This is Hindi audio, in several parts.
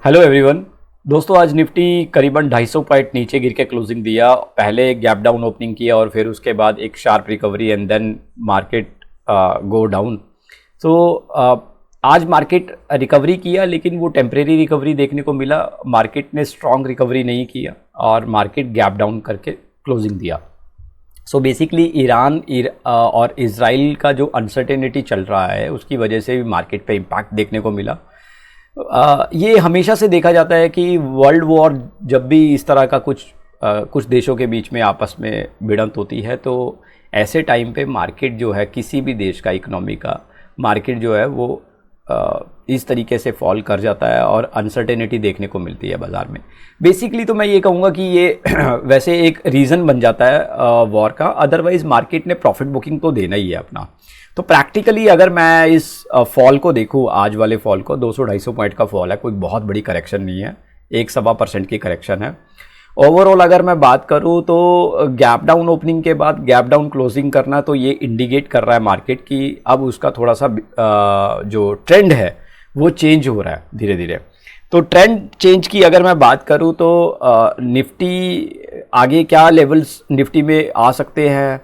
Hello everyone. दोस्तों आज निफ्टी करीबन 250 पॉइंट नीचे गिर के क्लोजिंग दिया। पहले गैप डाउन ओपनिंग किया और फिर उसके बाद एक sharp recovery and then market go down. तो आज मार्केट रिकवरी किया, लेकिन वो टेम्परेरी रिकवरी देखने को मिला। मार्केट ने स्ट्रॉन्ग रिकवरी नहीं किया और मार्केट गैप डाउन करके क्लोजिंग दिया। सो बेसिकली ईरान और इजराइल का जो अनसर्टेनिटी चल रहा है उसकी वजह से भी मार्केट पे इम्पैक्ट देखने को मिला। ये हमेशा से देखा जाता है कि वर्ल्ड वॉर जब भी इस तरह का कुछ देशों के बीच में आपस में भिड़ंत होती है तो ऐसे टाइम पे मार्केट जो है किसी भी देश का इकोनॉमी का मार्केट जो है वो इस तरीके से फॉल कर जाता है और अनसर्टेनिटी देखने को मिलती है बाज़ार में। बेसिकली तो मैं ये कहूँगा कि ये वैसे एक रीज़न बन जाता है वॉर का, अदरवाइज़ मार्केट ने प्रॉफिट बुकिंग तो देना ही है अपना। तो प्रैक्टिकली अगर मैं इस फॉल को देखूँ, आज वाले फॉल को 200-250 पॉइंट का फॉल है, कोई बहुत बड़ी करेक्शन नहीं है, 1-1.25% की करेक्शन है। ओवरऑल अगर मैं बात करूँ तो गैप डाउन ओपनिंग के बाद गैप डाउन क्लोजिंग करना, तो ये इंडिकेट कर रहा है मार्केट की अब उसका थोड़ा सा जो ट्रेंड है वो चेंज हो रहा है धीरे धीरे। तो ट्रेंड चेंज की अगर मैं बात करूँ तो निफ्टी आगे क्या लेवल्स निफ्टी में आ सकते हैं,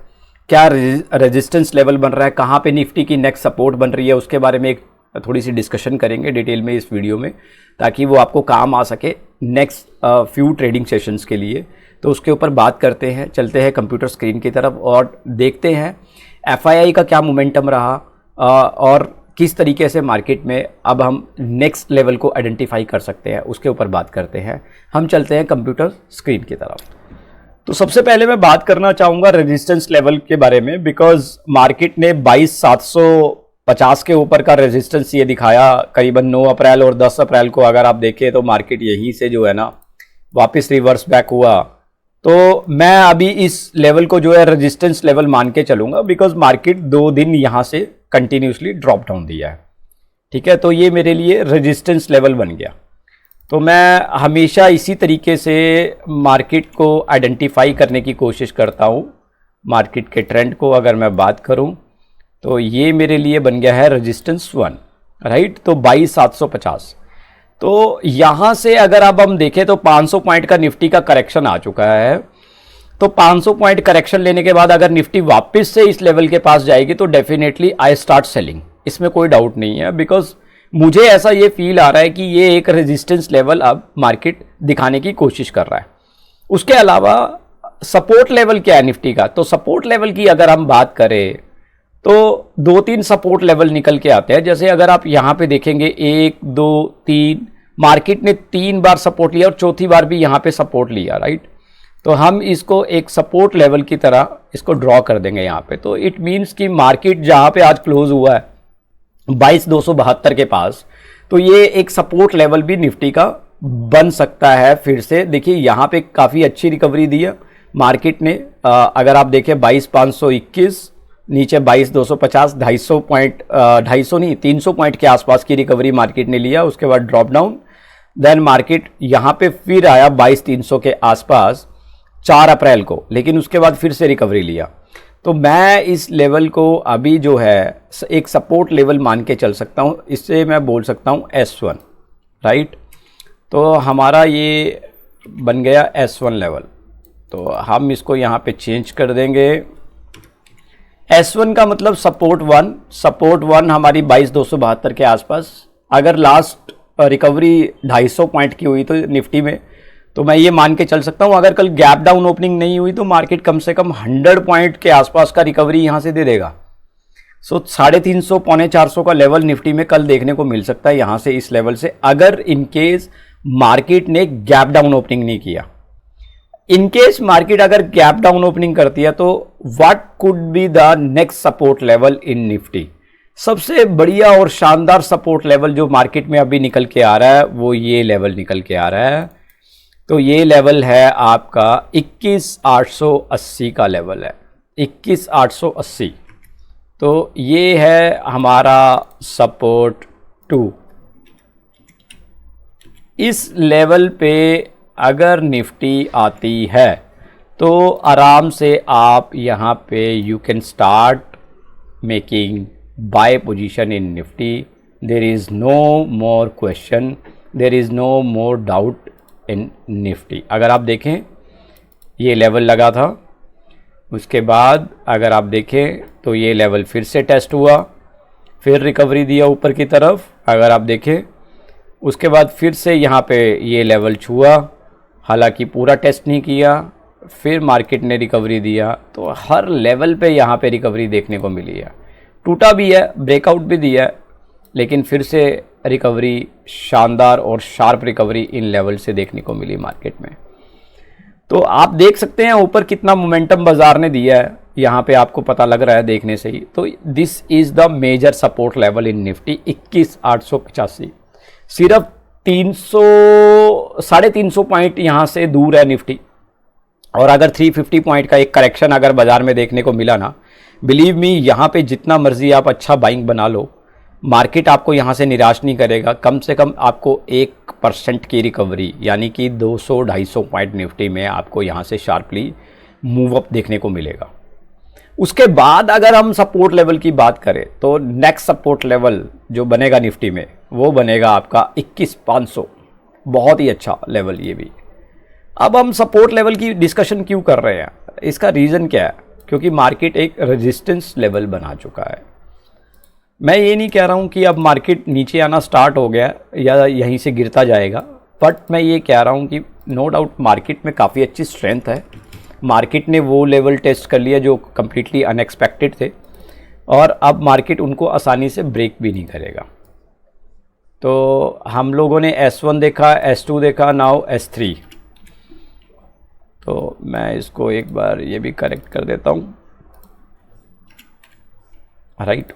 क्या रेजिस्टेंस लेवल बन रहा है, कहाँ पे निफ्टी की नेक्स्ट सपोर्ट बन रही है, उसके बारे में एक थोड़ी सी डिस्कशन करेंगे डिटेल में इस वीडियो में, ताकि वो आपको काम आ सके नेक्स्ट फ्यू ट्रेडिंग सेशंस के लिए। तो उसके ऊपर बात करते हैं, चलते हैं कंप्यूटर स्क्रीन की तरफ और देखते हैं एफआईआई का क्या मोमेंटम रहा और किस तरीके से मार्केट में अब हम नेक्स्ट लेवल को आइडेंटिफाई कर सकते हैं, उसके ऊपर बात करते हैं। हम चलते हैं कंप्यूटर स्क्रीन की तरफ। तो सबसे पहले मैं बात करना चाहूँगा रेजिस्टेंस लेवल के बारे में, बिकॉज मार्केट ने 22,750 के ऊपर का रेजिस्टेंस ये दिखाया करीबन 9 अप्रैल और 10 अप्रैल को। अगर आप देखें तो मार्केट यहीं से जो है ना वापस रिवर्स बैक हुआ। तो मैं अभी इस लेवल को जो है रेजिस्टेंस लेवल मान के चलूँगा, बिकॉज मार्केट 2 दिन यहाँ से कंटिन्यूसली ड्रॉप डाउन दिया है। ठीक है, तो ये मेरे लिए रेजिस्टेंस लेवल बन गया। तो मैं हमेशा इसी तरीके से मार्केट को आइडेंटिफाई करने की कोशिश करता हूँ। मार्केट के ट्रेंड को अगर मैं बात करूँ तो ये मेरे लिए बन गया है रेजिस्टेंस 1, राइट। तो 22,750। तो यहाँ से अगर अब हम देखें तो 500 पॉइंट का निफ्टी का करेक्शन आ चुका है। तो 500 पॉइंट करेक्शन लेने के बाद अगर निफ्टी वापस से इस लेवल के पास जाएगी तो डेफिनेटली आई स्टार्ट सेलिंग, इसमें कोई डाउट नहीं है। बिकॉज मुझे ऐसा ये फील आ रहा है कि ये एक रेजिस्टेंस लेवल अब मार्केट दिखाने की कोशिश कर रहा है। उसके अलावा सपोर्ट लेवल क्या है निफ्टी का, तो सपोर्ट लेवल की अगर हम बात करें तो 2-3 सपोर्ट लेवल निकल के आते हैं। जैसे अगर आप यहाँ पे देखेंगे 1, 2, 3, मार्केट ने 3 बार सपोर्ट लिया और चौथी बार भी यहाँ पे सपोर्ट लिया, राइट। तो हम इसको एक सपोर्ट लेवल की तरह इसको ड्रॉ कर देंगे यहाँ पे। तो इट मीन्स कि मार्केट जहाँ पे आज क्लोज हुआ है 22,272 के पास, तो ये एक सपोर्ट लेवल भी निफ्टी का बन सकता है फिर से। देखिए यहाँ पे काफ़ी अच्छी रिकवरी दी है मार्केट ने। अगर आप देखें 22,521, नीचे 22,250, 250 पॉइंट 250 नहीं 300 पॉइंट के आसपास की रिकवरी मार्केट ने लिया। उसके बाद ड्रॉप डाउन, देन मार्केट यहाँ पे फिर आया 22,300 के आसपास 4 अप्रैल को, लेकिन उसके बाद फिर से रिकवरी लिया। तो मैं इस लेवल को अभी जो है एक सपोर्ट लेवल मान के चल सकता हूँ। इससे मैं बोल सकता हूँ S1, राइट। तो हमारा ये बन गया S1 लेवल। तो हम इसको यहाँ पे चेंज कर देंगे। S1 का मतलब सपोर्ट 1 हमारी 22,272 के आसपास। अगर लास्ट रिकवरी 250 पॉइंट की हुई तो निफ्टी में, तो मैं ये मान के चल सकता हूँ अगर कल गैप डाउन ओपनिंग नहीं हुई तो मार्केट कम से कम 100 पॉइंट के आसपास का रिकवरी यहाँ से दे देगा। सो 350 पौने 400 का लेवल निफ्टी में कल देखने को मिल सकता है यहाँ से, इस लेवल से, अगर इनकेस मार्केट ने गैप डाउन ओपनिंग नहीं किया। इनकेस मार्केट अगर गैप डाउन ओपनिंग करती है तो what could be the next support level in Nifty. सबसे बढ़िया और शानदार सपोर्ट लेवल जो मार्केट में अभी निकल के आ रहा है वो ये लेवल निकल के आ रहा है। तो ये लेवल है आपका 21,880 का लेवल है, 21,880। तो ये है हमारा सपोर्ट 2। इस लेवल पे अगर निफ्टी आती है तो आराम से आप यहाँ पे you can start making buy position in Nifty. There is no more question. There is no more doubt in Nifty. अगर आप देखें ये लेवल लगा था, उसके बाद अगर आप देखें तो ये लेवल फिर से टेस्ट हुआ, फिर रिकवरी दिया ऊपर की तरफ। अगर आप देखें उसके बाद फिर से यहाँ पे ये लेवल छुआ, हालांकि पूरा टेस्ट नहीं किया, फिर मार्केट ने रिकवरी दिया। तो हर लेवल पे यहाँ पे रिकवरी देखने को मिली है। टूटा भी है, ब्रेकआउट भी दिया है, लेकिन फिर से रिकवरी, शानदार और शार्प रिकवरी इन लेवल से देखने को मिली मार्केट में। तो आप देख सकते हैं ऊपर कितना मोमेंटम बाजार ने दिया है, यहाँ पे आपको पता लग रहा है देखने से ही। तो this is the major support level in Nifty 21,885। सिर्फ 300-350 पॉइंट यहाँ से दूर है निफ्टी। और अगर 350 पॉइंट का एक करेक्शन अगर बाजार में देखने को मिला ना, बिलीव मी, यहाँ पे जितना मर्जी आप अच्छा बाइंग बना लो, मार्केट आपको यहाँ से निराश नहीं करेगा। कम से कम आपको 1% की रिकवरी, यानी कि 200-250 पॉइंट निफ्टी में आपको यहाँ से शार्पली मूव अप देखने को मिलेगा। उसके बाद अगर हम सपोर्ट लेवल की बात करें तो नेक्स्ट सपोर्ट लेवल जो बनेगा निफ्टी में वो बनेगा आपका 21,500। बहुत ही अच्छा लेवल ये भी। अब हम सपोर्ट लेवल की डिस्कशन क्यों कर रहे हैं, इसका रीज़न क्या है? क्योंकि मार्केट एक रेजिस्टेंस लेवल बना चुका है। मैं ये नहीं कह रहा हूँ कि अब मार्केट नीचे आना स्टार्ट हो गया या यहीं से गिरता जाएगा, बट मैं ये कह रहा हूँ कि नो डाउट मार्केट में काफ़ी अच्छी स्ट्रेंथ है। मार्केट ने वो लेवल टेस्ट कर लिया जो कम्प्लीटली अनएक्सपेक्टेड थे, और अब मार्केट उनको आसानी से ब्रेक भी नहीं करेगा। तो हम लोगों ने S1 देखा, S2 देखा, नाउ S3। तो मैं इसको एक बार ये भी करेक्ट कर देता हूँ, राइट।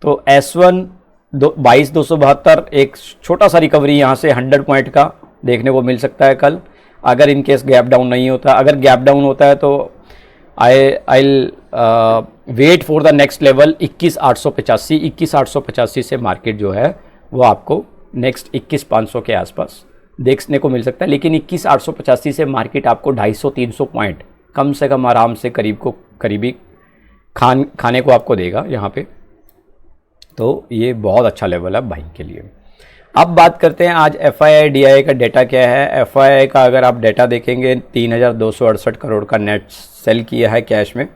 तो S1 22,272, एक छोटा सा रिकवरी यहाँ से 100 पॉइंट का देखने को मिल सकता है कल, अगर इन केस गैप डाउन नहीं होता। अगर गैप डाउन होता है तो I wait for the next level 21,885। 21,885 से मार्केट जो है वो आपको नेक्स्ट 21,500 के आसपास देखने को मिल सकता है। लेकिन 21,885 से मार्केट आपको 250-300 पॉइंट कम से कम आराम से करीबी खाने को आपको देगा यहाँ पे। तो ये बहुत अच्छा लेवल है बाइंग के लिए। अब बात करते हैं आज FII DII का डेटा क्या है। FII का अगर आप डेटा देखेंगे 3,268 करोड़ का नेट सेल किया है कैश में,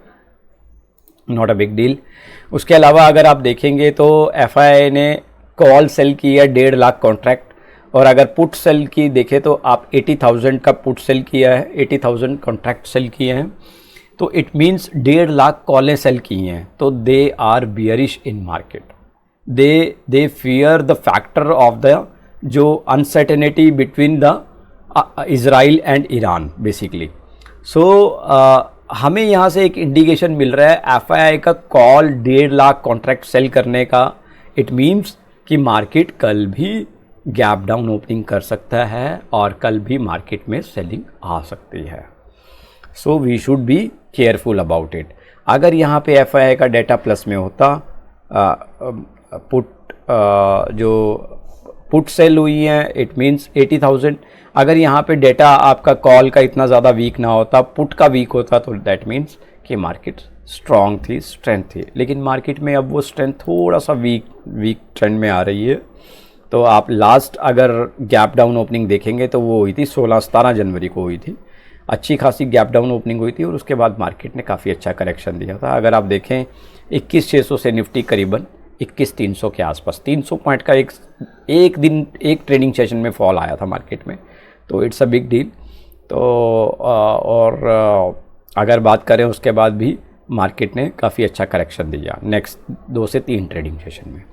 नॉट अ बिग डील। उसके अलावा अगर आप देखेंगे तो FII ने कॉल सेल की है 1.5 लाख कॉन्ट्रैक्ट, और अगर पुट सेल की देखें तो आप 80,000 का पुट सेल किया है, 80,000 कॉन्ट्रैक्ट सेल किए हैं। तो इट मीन्स 1.5 लाख कॉलें सेल की हैं। तो they are bearish in market. they fear the factor of the जो uncertainty between the Israel and Iran basically। so हमें यहाँ से एक इंडिकेशन मिल रहा है FII का कॉल 1.5 लाख कॉन्ट्रैक्ट सेल करने का। इट मीन्स कि मार्केट कल भी गैप डाउन ओपनिंग कर सकता है और कल भी मार्केट में सेलिंग आ सकती है। So we should be careful about it. अगर यहाँ पे FII का डेटा प्लस में होता, जो पुट सेल हुई है इट मीन्स 80,000। अगर यहाँ पे डेटा आपका कॉल का इतना ज़्यादा वीक ना होता, पुट का वीक होता, तो दैट मीन्स कि मार्केट स्ट्रॉन्ग थी, स्ट्रेंथ थी। लेकिन मार्केट में अब वो स्ट्रेंथ थोड़ा सा वीक ट्रेंड में आ रही है। तो आप लास्ट अगर गैप डाउन ओपनिंग देखेंगे तो वो हुई थी 16-17 जनवरी को हुई थी। अच्छी खासी गैप डाउन ओपनिंग हुई थी और उसके बाद मार्केट ने काफ़ी अच्छा करेक्शन दिया था। अगर आप देखें 21,600 से निफ्टी करीबन 21,300 के आसपास 300 पॉइंट का एक दिन एक ट्रेडिंग सेशन में फॉल आया था मार्केट में। तो इट्स अ बिग डील। तो और अगर बात करें उसके बाद भी मार्केट ने काफ़ी अच्छा करेक्शन दिया नेक्स्ट 2 से 3 ट्रेडिंग सेशन में।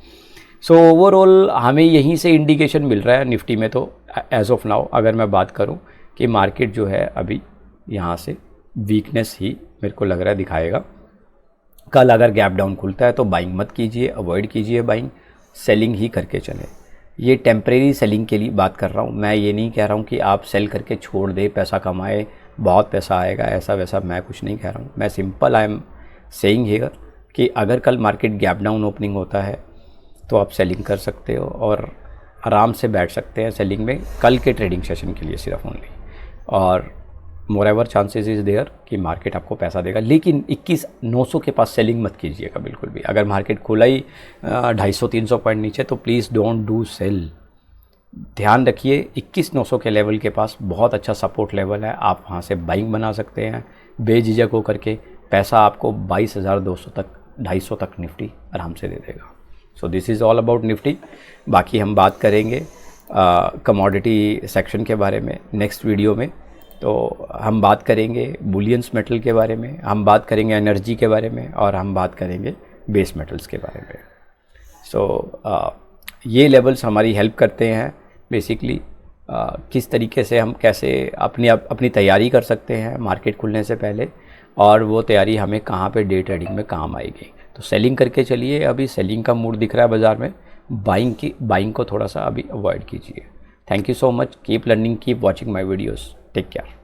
सो ओवरऑल हमें यहीं से इंडिकेशन मिल रहा है निफ्टी में। तो एज ऑफ नाउ अगर मैं बात करूं कि मार्केट जो है अभी यहाँ से वीकनेस ही मेरे को लग रहा है दिखाएगा। कल अगर गैप डाउन खुलता है तो बाइंग मत कीजिए, अवॉइड कीजिए बाइंग, सेलिंग ही करके चलें। ये टेम्परेरी सेलिंग के लिए बात कर रहा हूँ। मैं ये नहीं कह रहा हूँ कि आप सेल करके छोड़ दे, पैसा कमाए, बहुत पैसा आएगा, ऐसा वैसा मैं कुछ नहीं कह रहा हूँ। मैं simple I am saying here कि अगर कल मार्केट गैप डाउन ओपनिंग होता है तो आप सेलिंग कर सकते हो और आराम से बैठ सकते हैं सेलिंग में कल के ट्रेडिंग सेशन के लिए सिर्फ ओनली। और मोर एवर चांसेस इज़ देयर कि मार्केट आपको पैसा देगा। लेकिन 21,900 के पास सेलिंग मत कीजिएगा बिल्कुल भी। अगर मार्केट खुला ही 250-300 पॉइंट नीचे तो प्लीज़ डोंट डू सेल। ध्यान रखिए 21,900 के लेवल के पास बहुत अच्छा सपोर्ट लेवल है, आप वहाँ से बाइंग बना सकते हैं बेझिझक होकर के। पैसा आपको 22,200 तक 250 तक निफ्टी आराम से दे देगा। So this is all about Nifty. बाकी हम बात करेंगे कमोडिटी सेक्शन के बारे में नेक्स्ट वीडियो में। तो हम बात करेंगे बुलियंस मेटल के बारे में, हम बात करेंगे एनर्जी के बारे में, और हम बात करेंगे बेस मेटल्स के बारे में। सो ये लेवल्स हमारी हेल्प करते हैं बेसिकली किस तरीके से हम कैसे अपनी तैयारी कर सकते हैं मार्केट खुलने से पहले, और वो तैयारी हमें कहाँ पे डे ट्रेडिंग में काम आएगी। तो सेलिंग करके चलिए, अभी सेलिंग का मूड दिख रहा है बाज़ार में, बाइंग को थोड़ा सा अभी अवॉइड कीजिए। Thank you so much, keep learning, keep watching my videos, take care.